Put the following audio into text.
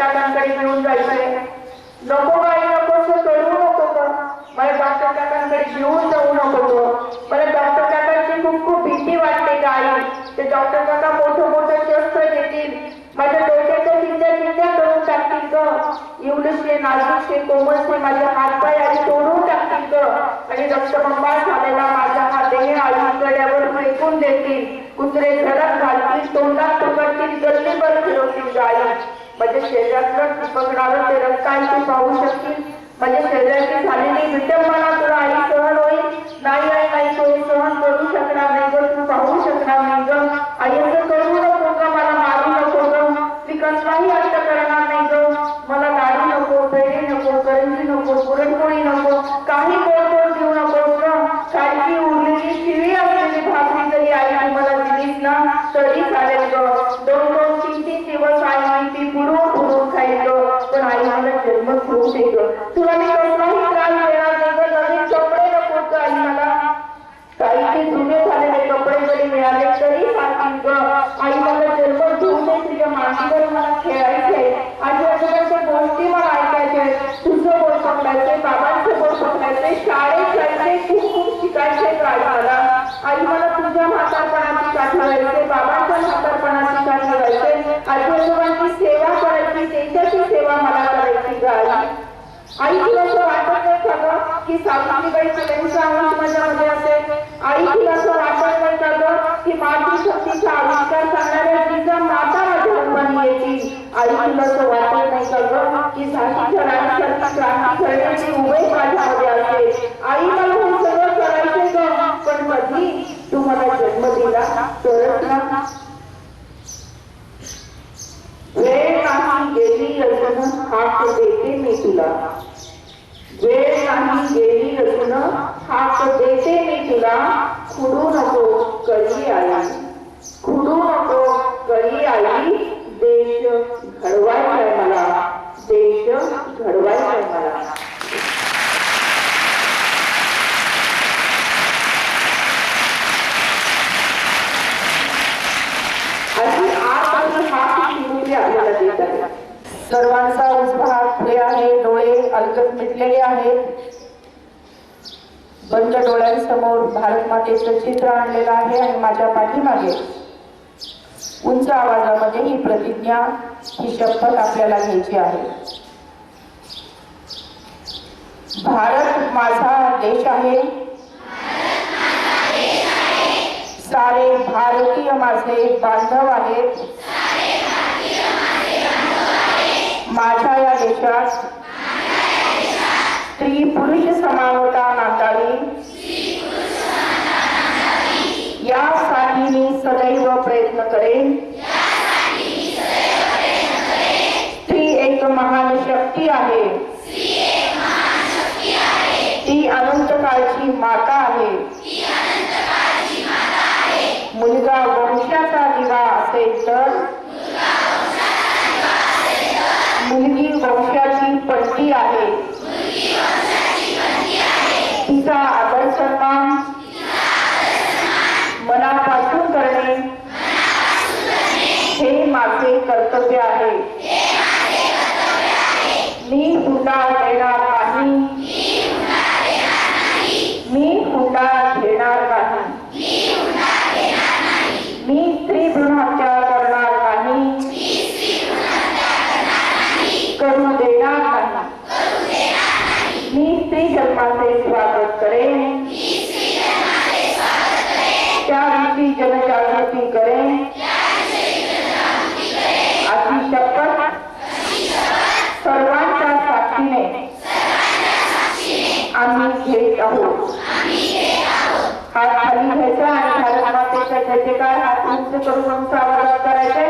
काकांकडे घेऊन जायचे. नको बाई नको, करू नको ग, मला डॉक्टर काकांकडे घेऊन जाऊ नको. मला डॉक्टर काकांची खूप खूप भीती वाटते ग आई. ते डॉक्टर काका मोठं मोठं शस्त्र घेतील, माझ्या डोक्याच्या चिंध्या चिंध्या करून टाकतील ग. एवढेशे नाजूकशे कोमलशे माझे हातपाय आई तोडून टाकतील ग. आणि रक्तबंबाळ झालेला माझा हा देह आई गड्यावर फेकून देतील. कुत्रे घरात घालतील, तोंडात पकडतील, गल्लीभर फिरवतील ग आई. माझ्या शरीरातलं पकडणारं ते रक्त आई तू पाहू शकतील. माझ्या शरीराची झालेली विटंबना तुला आई सहन होईल? नाही आई नाही, तो सहन करू शकणार नाही ग, तू पाहू शकणार नाही ग. आई असं करू नको ग, मला मारू नको ग, मी कसलाही अर्थ करणार नाही ग. मला लाडू नको, पेढे नको, करंजी नको, पुरणपोळी नको, काही गोड गोड देऊ नको ग. काळजी उरलेली शिवी असलेली भाकरी जरी आई तू मला दिलीस ना तरी चालेल ग. 2-2, 3-3 दिवस आई ती पुरून पुरून खाईल ग. पण आई मला जन्म घेऊ दे ग, तुला मी कसलाही त्रास देणार नाही ग. नवीन कपडे नको ग आई मला, काही ते जुने झालेले कपडे जरी मिळाले तरी चालतील ग. आई मला जन्म घेऊ दे, तुझ्या मांडीवर मला खेळायचे, आजी आजोबांच्या गोष्टी मला ऐकायचे, तुझं बोल पकडायचे, बाबांचं बोल पकडायचे, शाळेत जायचे, खूप खूप शिकायचे आई मला. आई मला तुझ्या म्हातारपणाची काठी व्हायचे, बाबांच्या म्हातारपणाची काठी व्हायचे, आजी आजोबांची सेवा करायची, त्यांच्याची सेवा मला करायची ग आई. आई तुला असं वाटत नाही का ग की सावित्रीबाई फुलेंचा अंश माझ्यामध्ये असेल? आई तुला असं वाटत नाही का ग की मातृशक्तीचा आविष्कार करणाऱ्या जिजा माता माझ्या रूपाने येतील? आई तुला असं वाटत नाही का ग की झाशीच्या राणीसारखी क्रांती करण्याची उमेद माझ्यामध्ये असेल? आई मला हे सगळं करायचे ग, पण कधी तू मला जन्म दिला तरच ना. वेळ नाही गेली असून हाक देते मी तुला, वेळ नाही गेली असून हाक देते मी तुला. खुडू नको कळी आई, खुडू नको कळी आई. देश घडवायचाय मला, देश घडवायचाय मला. अशी आत हात शिवून आपल्याला देत आहे. सर्वांचा उजवा हात पुढे आहे, डोळे अलगद मिटलेले आहेत. बंद डोळ्यांसमोर भारत मातेचं चित्र आणलेलं आहे आणि माझ्या पाठीमागे उंच आवाजामध्ये ही प्रतिज्ञा, ही शपथ आपल्याला घ्यायची आहे. भारत माझा देश आहे, सारे भारतीय माझे बांधव आहेत. माझ्या या देशात स्त्री पुरुष समानता नांदावी यासाठी मी सदैव प्रयत्न करेन. स्त्री एक महान शक्ती आहे, ती अनंत काळची माता आहे. मुलगा वंशाचा दिवा असेल तर मुलगी वंशाची पट्टी आहे. तिचा आदर सन्मान मनापासून करणे हे माझे कर्तव्य आहे. मी हुंडा देणार नाही, मी हुंडा घेणार नाही, मी स्त्री भ्रूण हत्या करणार नाही, करू देणार नाही. मी स्त्री जन्माचे स्वागत करेन, त्याविषयी जनजागृती करेन. अशी शपथ सर्वांच्या साक्षीने आम्ही घेत आहोत. हात खाली घ्यायचा आणि भारत मातेचा जयकार हात उंच करून आवाज करायचे.